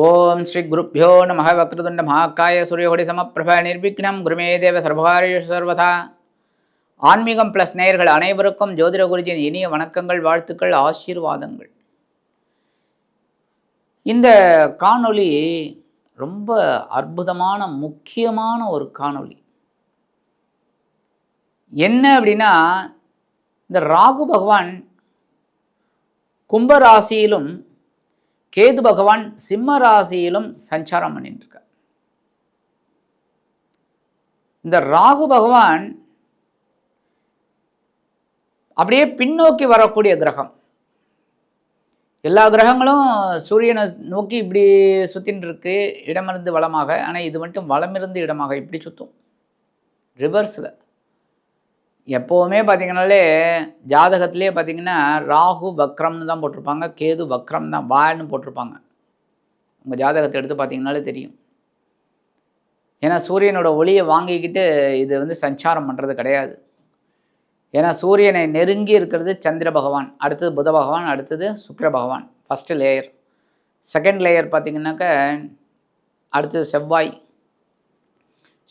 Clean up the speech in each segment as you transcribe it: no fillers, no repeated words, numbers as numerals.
ஓம் ஸ்ரீ குருப்யோ நம வக்ரதுண்ட மகாக்காய சூரியகோடி சமப்பிரப நிர்விக்னம் குருமே தேவ சர்வகாரியேஷு சர்வதா. ஆன்மீகம் பிளஸ் நேயர்கள் அனைவருக்கும் ஜோதிட குருஜியின் இனிய வணக்கங்கள், வாழ்த்துக்கள், ஆசீர்வாதங்கள். இந்த காணொளி ரொம்ப அற்புதமான முக்கியமான ஒரு காணொளி. என்ன அப்படின்னா, இந்த ராகு பகவான் கும்பராசியிலும் கேது பகவான் சிம்ம ராசியிலும் சஞ்சாரம் பண்ணிட்டு இருக்கார். இந்த ராகு பகவான் அப்படியே பின்னோக்கி வரக்கூடிய கிரகம். எல்லா கிரகங்களும் சூரியனை நோக்கி இப்படி சுத்தின்னு இருக்கு, இடமிருந்து வளமாக. ஆனால் இது மட்டும் வளமிருந்து இடமாக இப்படி சுற்றும், ரிவர்ஸில். எப்போவுமே பார்த்தீங்கன்னாலே ஜாதகத்திலே பார்த்தீங்கன்னா ராகு வக்ரம்னு தான் போட்டிருப்பாங்க, கேது வக்ரம் தான் வான்னு போட்டிருப்பாங்க. உங்கள் ஜாதகத்தை எடுத்து பார்த்தீங்கன்னாலே தெரியும். ஏன்னா சூரியனோட ஒளியை வாங்கிக்கிட்டு இது சஞ்சாரம் பண்ணுறது கிடையாது. ஏன்னா சூரியனை நெருங்கி இருக்கிறது சந்திர பகவான், அடுத்தது புத பகவான், அடுத்தது சுக்கிர பகவான், ஃபஸ்ட்டு லேயர். செகண்ட் லேயர் பார்த்திங்கனாக்கா அடுத்தது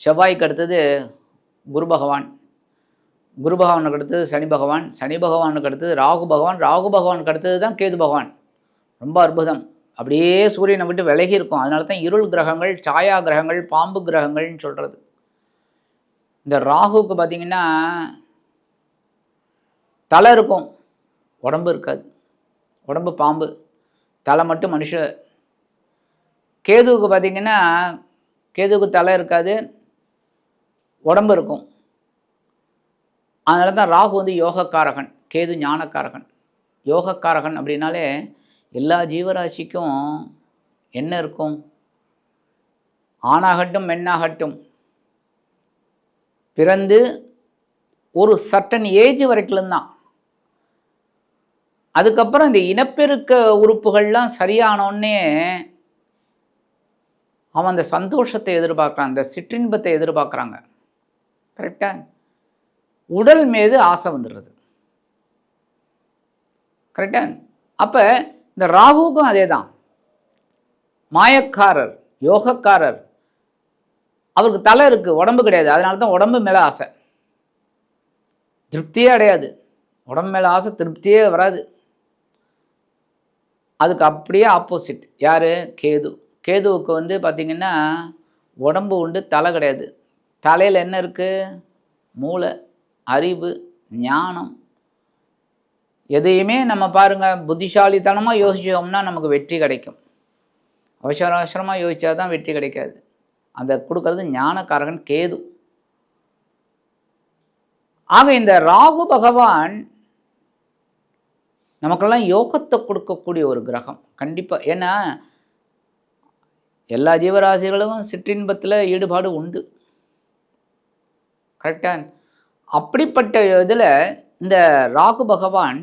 செவ்வாய்க்கு அடுத்தது குரு பகவான், குரு பகவானுக்கு அடுத்தது சனி பகவான், சனி பகவானுக்கு அடுத்தது ராகு பகவான், ராகு பகவானுக்கு அடுத்தது தான் கேது பகவான். ரொம்ப அற்புதம். அப்படியே சூரியனை விட்டு விலகி இருக்கும். அதனால தான் இருள் கிரகங்கள், சாயா கிரகங்கள், பாம்பு கிரகங்கள்னு சொல்கிறது. இந்த ராகுக்கு பார்த்திங்கன்னா தலை இருக்கும், உடம்பு இருக்காது. உடம்பு பாம்பு, தலை மட்டும் மனுஷ. கேதுவுக்கு பார்த்திங்கன்னா கேதுவுக்கு தலை இருக்காது, உடம்பு இருக்கும். அதனால தான் ராகு யோகக்காரகன், கேது ஞானக்காரகன். யோகக்காரகன் அப்படின்னாலே எல்லா ஜீவராசிக்கும் என்ன இருக்கும்? ஆணாகட்டும் பெண்ணாகட்டும் பிறந்து ஒரு சர்டன் ஏஜ் வரைக்கும் தான். அதுக்கப்புறம் இந்த இனப்பெருக்க உறுப்புகள்லாம் சரியானோடனே அவன் அந்த சந்தோஷத்தை எதிர்பார்க்குறான், அந்த சிற்றின்பத்தை எதிர்பார்க்குறாங்க. கரெக்டாக? உடல் மீது ஆசை வந்துடுறது. கரெக்டா? அப்போ இந்த ராகுக்கும் அதே தான். மாயக்காரர், யோகக்காரர். அவருக்கு தலை இருக்குது, உடம்பு கிடையாது. அதனால தான் உடம்பு மேலே ஆசை, திருப்தியே அடையாது. உடம்பு மேலே ஆசை, திருப்தியே வராது. அதுக்கு அப்படியே ஆப்போசிட் யார்? கேது. கேதுவுக்கு பார்த்திங்கன்னா உடம்பு உண்டு, தலை கிடையாது. தலையில் என்ன இருக்குது? மூளை, அறிவு, ஞானம். எதையுமே நம்ம பாருங்கள், புத்திசாலித்தனமாக யோசிச்சோம்னா நமக்கு வெற்றி கிடைக்கும். அவசரமாக யோசித்தா தான் வெற்றி கிடைக்காது. அதை கொடுக்கறது ஞானக்காரகன் கேது. ஆக இந்த ராகு பகவான் நமக்கெல்லாம் யோகத்தை கொடுக்கக்கூடிய ஒரு கிரகம் கண்டிப்பாக. ஏன்னா எல்லா ஜீவராசிகளுக்கும் சிற்றின்பத்தில் ஈடுபாடு உண்டு. கரெக்டாக? அப்படிப்பட்ட இதில் இந்த ராகு பகவான்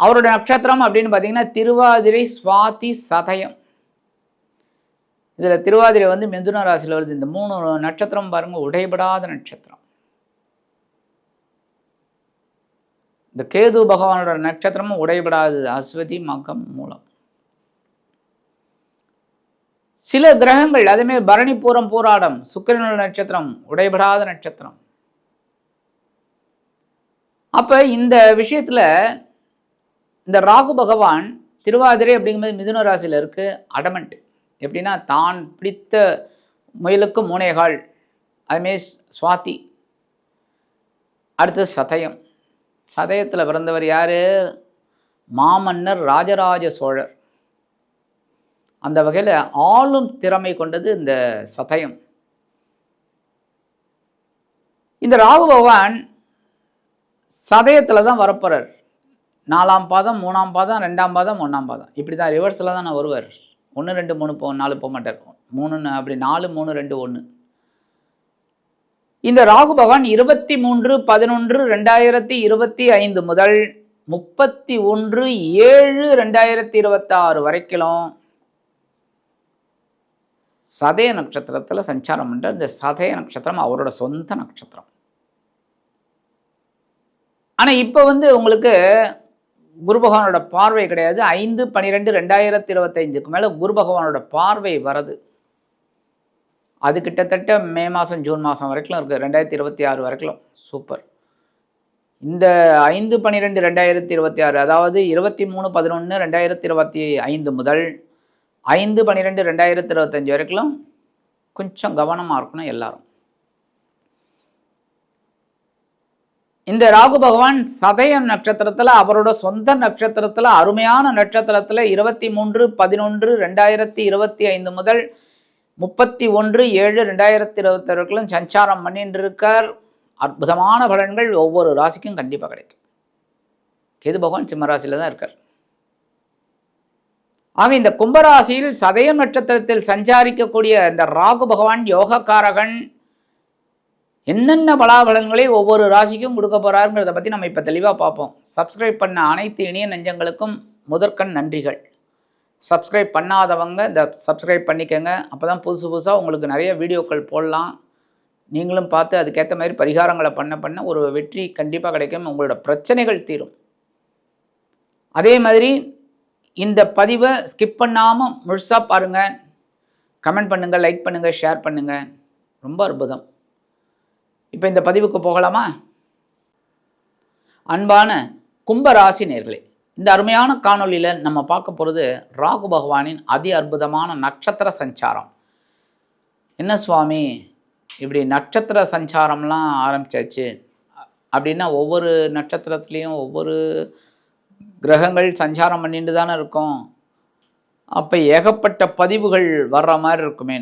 அவரோட நட்சத்திரம் அப்படின்னு பார்த்தீங்கன்னா திருவாதிரை, சுவாதி, சதயம். இதில் திருவாதிரை மிதுன ராசியில் வருது. இந்த 3 நட்சத்திரம் பாருங்கள், உடைபடாத நட்சத்திரம். இந்த கேது பகவானோட நட்சத்திரமும் உடைபடாது, அஸ்வதி, மகம், மூலம். சில கிரகங்கள் அதேமாதிரி பரணி, பூரம், பூராடம், சுக்கிரனோட நட்சத்திரம் உடைபடாத நட்சத்திரம். அப்போ இந்த விஷயத்தில் இந்த ராகு பகவான் திருவாதிரை அப்படிங்கும்போது மிதுன ராசியில் இருக்குது, அடமண்ட். எப்படின்னா தான் பிடித்த முயலுக்கு 3 கால். அதுமாரி சுவாதி, அடுத்து சதயம். சதயத்தில் பிறந்தவர் யார்? மாமன்னர் ராஜராஜ சோழர். அந்த வகையில் ஆளும் திறமை கொண்டது இந்த சதயம். இந்த ராகு பகவான் சதயத்தில் தான் வரப்போறார். 4ஆம் பாதம், 3ஆம் பாதம், 2ஆம் பாதம், 1ஆம் பாதம். இப்படி தான் ரிவர்ஸில் தான் நான் வருவார். 1, 2, 3, 4 போக மாட்டார். 3 அப்படி 4, 3, 2, 1. இந்த ராகு பகவான் 23/11/2025 முதல் 31/7/2026 வரைக்கும் சதய நட்சத்திரத்தில் சஞ்சாரம் பண்ணுற. இந்த சதய நட்சத்திரம் அவரோட சொந்த நட்சத்திரம். ஆனால் இப்போ உங்களுக்கு குரு பகவானோட பார்வை கிடையாது. 5/12/2025 மேலே குரு பகவானோட பார்வை வரது. அது கிட்டத்தட்ட மே மாதம் ஜூன் மாதம் வரைக்கும் இருக்குது, 2026 வரைக்கும். சூப்பர். இந்த 5/12/2026 அதாவது 23/11/2025 முதல் 5/12/2025 வரைக்கும் கொஞ்சம் கவனமாக இருக்கணும் எல்லாரும். இந்த ராகு பகவான் சதயம் நட்சத்திரத்தில், அவரோட சொந்த நட்சத்திரத்தில், அருமையான நட்சத்திரத்தில் 23/11/2025 முதல் 31/7/2026 சஞ்சாரம் பண்ணிட்டு இருக்கார். அற்புதமான பலன்கள் ஒவ்வொரு ராசிக்கும் கண்டிப்பாக கிடைக்கும். கேது பகவான் சிம்மராசியில் தான் இருக்கார். ஆக இந்த கும்பராசியில் சதயம் நட்சத்திரத்தில் சஞ்சாரிக்கக்கூடிய இந்த ராகு பகவான் யோகக்காரகன் என்னென்ன பலாபலன்களை ஒவ்வொரு ராசிக்கும் கொடுக்க போறாருங்கிறத பற்றி நம்ம இப்போ தெளிவாக பார்ப்போம். சப்ஸ்கிரைப் பண்ண அனைத்து இணைய நெஞ்சங்களுக்கும் முதற்கண் நன்றிகள். சப்ஸ்கிரைப் பண்ணாதவங்க இந்த சப்ஸ்கிரைப் பண்ணிக்கோங்க. அப்போ தான் புதுசாக உங்களுக்கு நிறைய வீடியோக்கள் போடலாம். நீங்களும் பார்த்து அதுக்கேற்ற மாதிரி பரிகாரங்களை பண்ண ஒரு வெற்றி கண்டிப்பாக கிடைக்கும். உங்களோட பிரச்சனைகள் தீரும். அதே மாதிரி இந்த பதிவை ஸ்கிப் பண்ணாமல் முழுசாக பாருங்கள். கமெண்ட் பண்ணுங்கள், லைக் பண்ணுங்கள், ஷேர் பண்ணுங்கள். ரொம்ப அற்புதம். இப்போ இந்த பதிவுக்கு போகலாமா? அன்பான கும்பராசி நேயர்களே, இந்த அருமையான காணொலியில் நம்ம பார்க்க போகிறது ராகு பகவானின் அதி அற்புதமான நட்சத்திர சஞ்சாரம். என்ன சுவாமி இப்படி நட்சத்திர சஞ்சாரம்லாம் ஆரம்பிச்சாச்சு அப்படின்னா, ஒவ்வொரு நட்சத்திரத்துலேயும் ஒவ்வொரு கிரகங்கள் சஞ்சாரம் பண்ணிட்டு தானே இருக்கும். அப்போ ஏகப்பட்ட பதிவுகள் வர்ற மாதிரி இருக்குமே.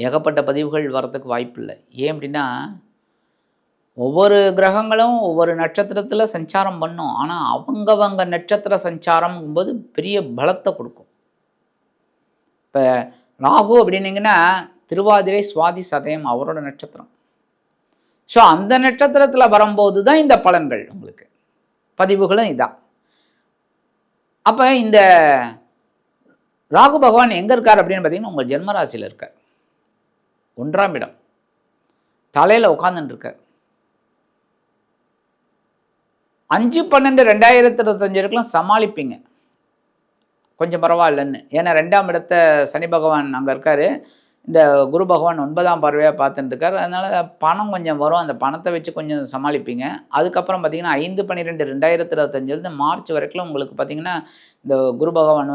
ஏகப்பட்ட பதிவுகள் வர்றதுக்கு வாய்ப்பு இல்லை. ஏன் அப்படின்னா, ஒவ்வொரு கிரகங்களும் ஒவ்வொரு நட்சத்திரத்தில் சஞ்சாரம் பண்ணும். ஆனால் அவங்கவங்க நட்சத்திர சஞ்சாரம்ங்கும்போது பெரிய பலத்தை கொடுக்கும். இப்போ ராகு அப்படின்னீங்கன்னா திருவாதிரை, சுவாதி, சதயம் அவரோட நட்சத்திரம். ஸோ அந்த நட்சத்திரத்தில் வரும்போது தான் இந்த பலன்கள் உங்களுக்கு, பதிவுகளும் இதான். அப்போ இந்த ராகு பகவான் எங்கே இருக்கார் அப்படின்னு பார்த்தீங்கன்னா, உங்கள் ஜென்மராசியில் இருக்கார். 1ஆம் இடம் தலையில் உட்காந்துட்டு இருக்கார். 5/12/2025 சமாளிப்பீங்க, கொஞ்சம் பரவாயில்லன்னு. ஏன்னா 2ஆம் இடத்தை சனி பகவான் அங்கே இருக்கார். இந்த குரு பகவான் 9ஆம் பார்வையாக பார்த்துட்டு இருக்கார். அதனால் பணம் கொஞ்சம் வரும். அந்த பணத்தை வச்சு கொஞ்சம் சமாளிப்பீங்க. அதுக்கப்புறம் பார்த்தீங்கன்னா 5/12/2025 மார்ச் வரைக்கும் உங்களுக்கு பார்த்தீங்கன்னா இந்த குரு பகவான்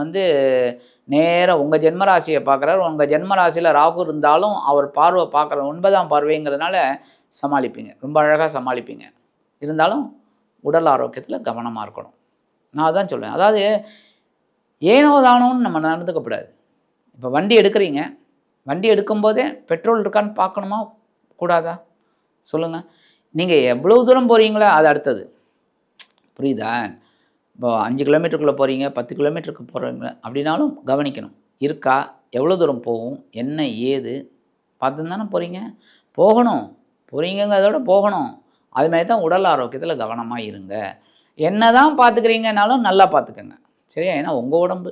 நேராக உங்கள் ஜென்மராசியை பார்க்குறாரு. உங்கள் ஜென்மராசியில் ராகு இருந்தாலும் அவர் பார்வை பார்க்குற 9ஆம் பார்வைங்கிறதுனால சமாளிப்பீங்க, ரொம்ப அழகாக சமாளிப்பீங்க. இருந்தாலும் உடல் ஆரோக்கியத்தில் கவனமாக இருக்கணும். நான் அதான் சொல்லுவேன். அதாவது ஏனோ தானோன்னு நம்ம நடந்துக்கப்படாது. இப்போ வண்டி எடுக்கிறீங்க, வண்டி எடுக்கும்போதே பெட்ரோல் இருக்கான்னு பார்க்கணுமா கூடாதா சொல்லுங்கள்? நீங்கள் எவ்வளோ தூரம் போகிறீங்களோ அது அடுத்தது, புரியுதா? இப்போ 5 கிலோமீட்டருக்குள்ளே போகிறீங்க, 10 கிலோமீட்டருக்கு போகிறீங்க அப்படின்னாலும் கவனிக்கணும். இருக்கா, எவ்வளோ தூரம் போகும், என்ன ஏது பார்த்து தானே போகிறீங்க. போகிறீங்கிறதோட போகணும். அதுமாதிரி தான் உடல் ஆரோக்கியத்தில் கவனமாக இருங்க. என்ன தான் பார்த்துக்கிறீங்கனாலும் நல்லா பார்த்துக்கங்க, சரியா? ஏன்னா உங்கள் உடம்பு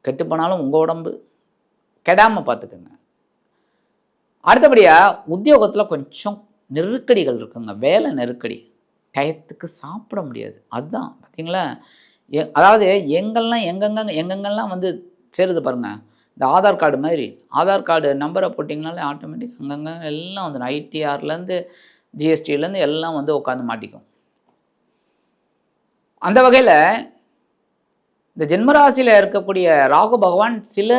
கெட்டு போனாலும் உங்கள் உடம்பு கெடாமல் பார்த்துக்குங்க. அடுத்தபடியாக உத்தியோகத்தில் கொஞ்சம் நெருக்கடிகள் இருக்குங்க. வேலை நெருக்கடி, டயத்துக்கு சாப்பிட முடியாது. அதுதான் பார்த்தீங்களா? அதாவது எங்கெங்கெல்லாம் சேருது பாருங்கள். இந்த ஆதார் கார்டு மாதிரி, ஆதார் கார்டு நம்பரை போட்டிங்கனாலே ஆட்டோமேட்டிக் அங்கங்கே எல்லாம் ஐடிஆர்லேருந்து ஜிஎஸ்டிலேருந்து எல்லாம் உட்காந்து மாட்டிக்கும். அந்த வகையில் இந்த ஜென்மராசியில் இருக்கக்கூடிய ராகு பகவான் சில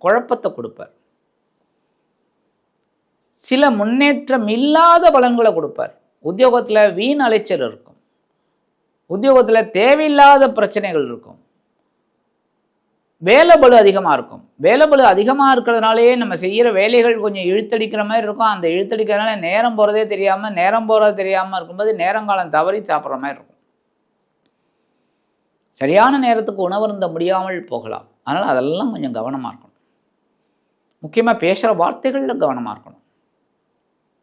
குழப்பத்தை கொடுப்பார், சில முன்னேற்றம் இல்லாத பலன்களை கொடுப்பார். உத்தியோகத்தில் வீண் அலைச்சல் இருக்கும், உத்தியோகத்தில் தேவையில்லாத பிரச்சனைகள் இருக்கும், வேலைபளு அதிகமாக இருக்கும். வேலைபளு அதிகமாக இருக்கிறதுனாலேயே நம்ம செய்கிற வேலைகள் கொஞ்சம் இழுத்தடிக்கிற மாதிரி இருக்கும். அந்த இழுத்தடிக்கிறதுனால நேரம் போகிறதே தெரியாமல் இருக்கும்போது நேரங்காலம் தவறி சாப்பிட்ற மாதிரி இருக்கும். சரியான நேரத்துக்கு உணவருந்த முடியாமல் போகலாம். அதனால் அதெல்லாம் கொஞ்சம் கவனமாக இருக்கணும். முக்கியமாக பேசுகிற வார்த்தைகளில் கவனமாக இருக்கணும்.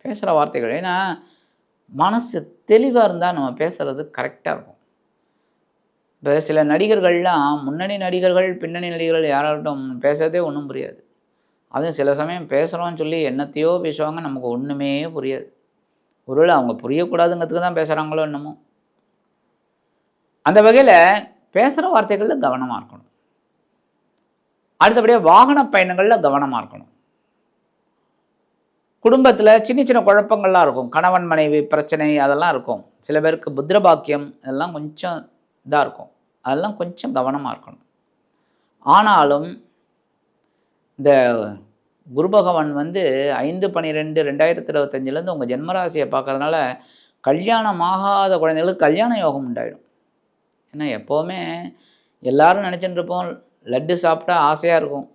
பேசுகிற வார்த்தைகள், ஏன்னா மனசு தெளிவாக இருந்தால் நம்ம பேசுகிறது கரெக்டாக இருக்கும். இப்போ சில நடிகர்கள்லாம், முன்னணி நடிகர்கள், பின்னணி நடிகர்கள் யாராகட்டும் பேசுறதே ஒன்றும் புரியாது. அதுவும் சில சமயம் பேசுகிறோன்னு சொல்லி என்னத்தையோ பேசுவாங்க, நமக்கு ஒன்றுமே புரியாது. ஒருவேளை அவங்க புரியக்கூடாதுங்கிறதுக்கு தான் பேசுகிறாங்களோ என்னமோ. அந்த வகையில் பேசுகிற வார்த்தைகளில் கவனமாக இருக்கணும். அடுத்தபடியாக வாகன பயணங்களில் கவனமாக இருக்கணும். குடும்பத்தில் சின்ன சின்ன குழப்பங்கள்லாம் இருக்கும். கணவன் மனைவி பிரச்சனை அதெல்லாம் இருக்கும். சில பேருக்கு புத்திரபாக்கியம் இதெல்லாம் கொஞ்சம் இதாக இருக்கும். அதெல்லாம் கொஞ்சம் கவனமாக இருக்கணும். ஆனாலும் இந்த குரு பகவான் 5/12/2025 உங்கள் ஜென்மராசியை பார்க்கறதுனால கல்யாணம் ஆகாத குழந்தைகளுக்கு கல்யாண யோகம் உண்டாயிடும். ஏன்னா எப்போவுமே எல்லாரும் நினச்சிட்டு இருப்போம் லட்டு சாப்பிட்டா ஆசையாக இருக்கும்.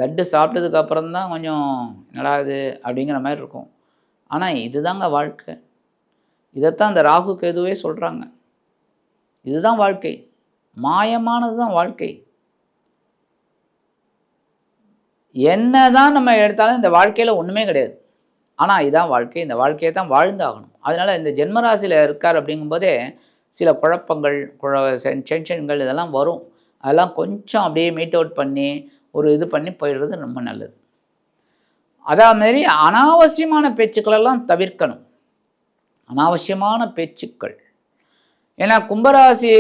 லட்டு சாப்பிட்டதுக்கு அப்புறம் தான் கொஞ்சம் என்னடா இது அப்படிங்கிற மாதிரி இருக்கும். ஆனால் இதுதாங்க வாழ்க்கை. இதைத்தான் இந்த ராகு கேதுவே சொல்கிறாங்க. இதுதான் வாழ்க்கை, மாயமானது தான் வாழ்க்கை. என்ன தான் நம்ம எடுத்தாலும் இந்த வாழ்க்கையில் ஒன்றுமே கிடையாது. ஆனால் இதுதான் வாழ்க்கை. இந்த வாழ்க்கையை தான் வாழ்ந்தாகணும். அதனால் இந்த ஜென்மராசியில் இருக்கார் அப்படிங்கும்போதே சில குழப்பங்கள் டென்ஷன்கள் இதெல்லாம் வரும். அதெல்லாம் கொஞ்சம் அப்படியே மீட் அவுட் பண்ணி ஒரு இது பண்ணி போயிடுறது ரொம்ப நல்லது. அதேமாரி அனாவசியமான பேச்சுக்களெல்லாம் தவிர்க்கணும். அனாவசியமான பேச்சுக்கள். ஏன்னா கும்பராசி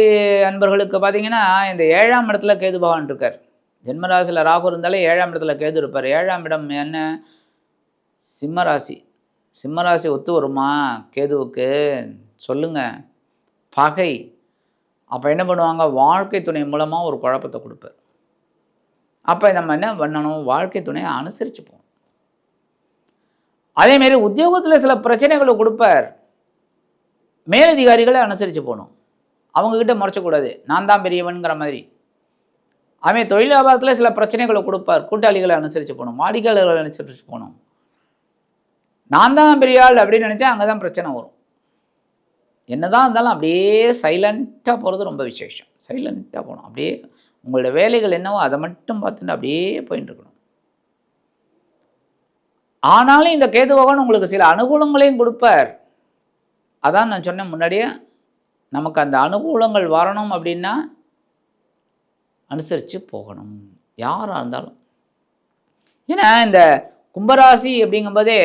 அன்பர்களுக்கு பார்த்தீங்கன்னா இந்த 7ஆம் இடத்துல கேது பகவான் இருக்கார். ஜென்மராசியில் ராகு இருந்தாலே 7ஆம் இடத்துல கேது இருப்பார். 7ஆம் இடம் என்ன? சிம்மராசி. சிம்மராசி ஒத்து வருமா கேதுவுக்கு? சொல்லுங்கள். பகை. அப்போ என்ன பண்ணுவாங்க? வாழ்க்கை துணை மூலமாக ஒரு குழப்பத்தை கொடுப்பார். அப்போ நம்ம என்ன பண்ணணும்? வாழ்க்கை துணையை அனுசரித்து போகணும். அதேமாரி உத்தியோகத்தில் சில பிரச்சனைகளை கொடுப்பார். மேலதிகாரிகளை அனுசரித்து போகணும். அவங்கக்கிட்ட முறைச்சக்கூடாது, நான் தான் பெரியவன்கிற மாதிரி. அவன் தொழில் வியாபாரத்தில் சில பிரச்சனைகளை கொடுப்பார். கூட்டாளிகளை அனுசரித்து போகணும், வாடிக்கையாளர்களை அனுசரித்து போகணும். நான் தான் பெரிய ஆள் அப்படின்னு நினச்சா அங்கே தான் பிரச்சனை வரும். என்னதான் இருந்தாலும் அப்படியே சைலண்ட்டாக போகிறது ரொம்ப விசேஷம். சைலண்ட்டாக போகணும். அப்படியே உங்களோட வேலைகள் என்னவோ அதை மட்டும் பார்த்துட்டு அப்படியே போயிட்டு இருக்கணும். ஆனாலும் இந்த கேது பகவான் உங்களுக்கு சில அனுகூலங்களையும் கொடுப்பார். அதான் நான் சொன்னேன் முன்னாடியே, நமக்கு அந்த அனுகூலங்கள் வரணும் அப்படின்னா அனுசரித்து போகணும் யாராக இருந்தாலும். ஏன்னா இந்த கும்பராசி அப்படிங்கும்போதே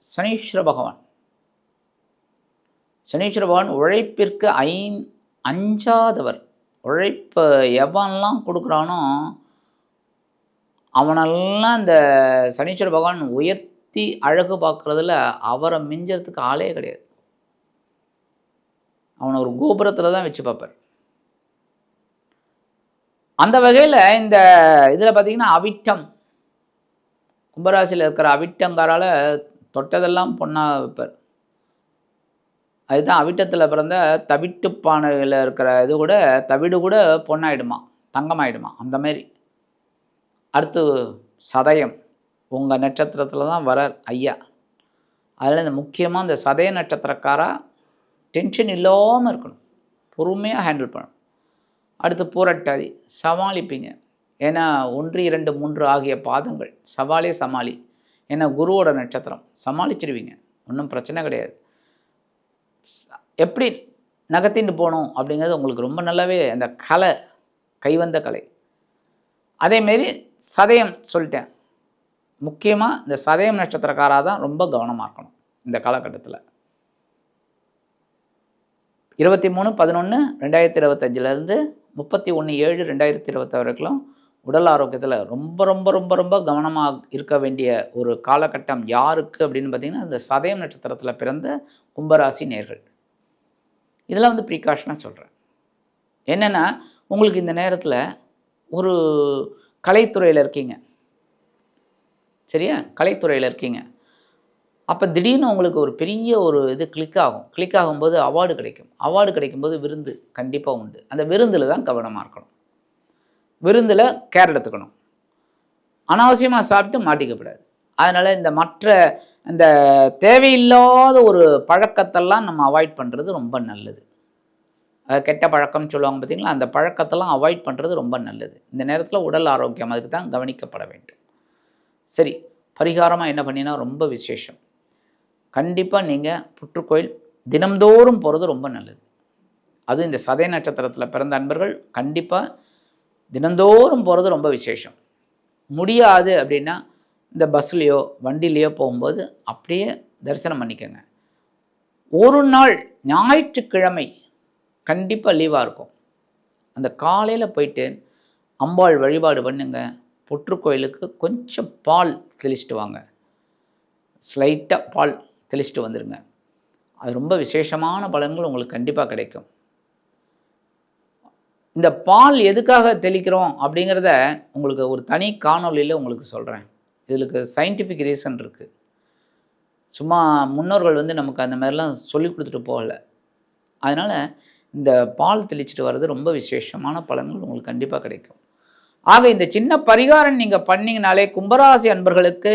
சனீஸ்வர பகவான். சனீஸ்வர பகவான் உழைப்பிற்கு அஞ்சாதவர். உழைப்பை எவன்லாம் கொடுக்குறானோ அவனெல்லாம் இந்த சனீஸ்வர பகவான் உயர்த்தி அழகு பார்க்குறதுல அவரை மிஞ்சறதுக்கு ஆளே கிடையாது. அவனை ஒரு கோபுரத்தில் தான் வச்சு பார்ப்பார். அந்த வகையில் இந்த இதில் பார்த்திங்கன்னா அவிட்டம், கும்பராசியில் இருக்கிற அவிட்டங்காரால் தொட்டதெல்லாம் பொண்ணாக வைப்பார். அதுதான் அவிட்டத்தில் பிறந்த தவிட்டு பானையில் இருக்கிற இது கூட தவிடு கூட பொண்ணாயிடுமா, தங்கமாயிடுமா, அந்த மாதிரி. அடுத்து சதயம், உங்கள் நட்சத்திரத்தில் தான் வரார் ஐயா. அதில் இந்த முக்கியமாக இந்த சதய நட்சத்திரக்காரா டென்ஷன் இல்லாமல் இருக்கணும், பொறுமையாக ஹேண்டில் பண்ணணும். அடுத்து பூரட்டாதி, சமாளிப்பீங்க. ஏன்னா 1, 2, 3 ஆகிய பாதங்கள் சவாலே சமாளி. ஏன்னா குருவோட நட்சத்திரம், சமாளிச்சிடுவீங்க, ஒன்றும் பிரச்சனை கிடையாது. எப்படி நகர்த்தின்னு போகணும் அப்படிங்கிறது உங்களுக்கு ரொம்ப நல்லாவே அந்த கலை, கைவந்த கலை. அதேமாரி சதயம் சொல்லிட்டேன். முக்கியமாக இந்த சதயம் நட்சத்திரக்காராக தான் ரொம்ப கவனமாக இருக்கணும் இந்த காலகட்டத்தில். 23/11/2025 31/7/2026 வரைக்கும் உடல் ஆரோக்கியத்தில் ரொம்ப ரொம்ப ரொம்ப ரொம்ப கவனமாக இருக்க வேண்டிய ஒரு காலகட்டம் யாருக்கு அப்படின்னு பார்த்திங்கன்னா இந்த சதயம் நட்சத்திரத்தில் பிறந்த கும்பராசி நேர்கள். இதெல்லாம் ப்ரீகாஷனாக சொல்கிறேன். என்னென்னா உங்களுக்கு இந்த நேரத்தில் ஒரு கலைத்துறையில் இருக்கீங்க, சரியா? கலைத்துறையில் இருக்கீங்க. அப்போ திடீர்னு உங்களுக்கு ஒரு பெரிய ஒரு இது கிளிக் ஆகும். கிளிக் ஆகும்போது அவார்டு கிடைக்கும். அவார்டு கிடைக்கும்போது விருந்து கண்டிப்பாக உண்டு. அந்த விருந்தில் தான் கவனமாக இருக்கணும். விருந்தில் கேர் எடுத்துக்கணும். அனாவசியமாக சாப்பிட்டு மாட்டிக்கப்படாது. அதனால் இந்த மற்ற இந்த தேவையில்லாத ஒரு பழக்கத்தெல்லாம் நம்ம அவாய்ட் பண்ணுறது ரொம்ப நல்லது. கெட்ட பழக்கம்னு சொல்லுவாங்க பார்த்தீங்களா, அந்த பழக்கத்தெல்லாம் அவாய்ட் பண்ணுறது ரொம்ப நல்லது. இந்த நேரத்தில் உடல் ஆரோக்கியம் அதுக்கு தான் கவனிக்கப்பட வேண்டும். சரி, பரிகாரமாக என்ன பண்ணினா ரொம்ப விசேஷம். கண்டிப்பாக நீங்கள் புற்றுக்கோயில் தினம்தோறும் போகிறது ரொம்ப நல்லது. அதுவும் இந்த சதய நட்சத்திரத்தில் பிறந்த அன்பர்கள் கண்டிப்பாக தினந்தோறும் போகிறது ரொம்ப விசேஷம். முடியாது அப்படின்னா இந்த பஸ்லேயோ வண்டிலேயோ போகும்போது அப்படியே தரிசனம் பண்ணிக்கோங்க. ஒரு நாள் ஞாயிற்றுக்கிழமை கண்டிப்பாக லீவாக இருக்கும். அந்த காலையில் போயிட்டு அம்பாள் வழிபாடு பண்ணுங்க. புற்றுக்கோயிலுக்கு கொஞ்சம் பால் தெளிச்சிட்டு வாங்க. ஸ்லைட்டாக பால் தெளிச்சிட்டு வந்துடுங்க. அது ரொம்ப விசேஷமான பலன்கள் உங்களுக்கு கண்டிப்பாக கிடைக்கும். இந்த பால் எதுக்காக தெளிக்கிறோம் அப்படிங்கிறத உங்களுக்கு ஒரு தனி காணொலியில் உங்களுக்கு சொல்கிறேன். இதுக்கு சயின்டிஃபிக் ரீசன் இருக்குது. சும்மா முன்னோர்கள் நமக்கு அந்த மாதிரிலாம் சொல்லி கொடுத்துட்டு போகலை. அதனால் இந்த பால் தெளிச்சிட்டு வர்றது ரொம்ப விசேஷமான பலன்கள் உங்களுக்கு கண்டிப்பாக கிடைக்கும். ஆக இந்த சின்ன பரிகாரம் நீங்கள் பண்ணிங்கனாலே கும்பராசி அன்பர்களுக்கு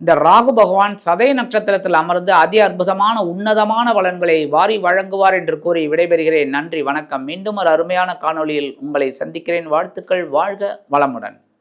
இந்த ராகு பகவான் சதய நட்சத்திரத்தில் அமர்ந்து அதி அற்புதமான உன்னதமான பலன்களை வாரி வழங்குவார் என்று கூறி விடைபெறுகிறேன். நன்றி, வணக்கம். மீண்டும் ஒரு அருமையான காணொளியில் உங்களை சந்திக்கிறேன். வாழ்த்துக்கள். வாழ்க வளமுடன்.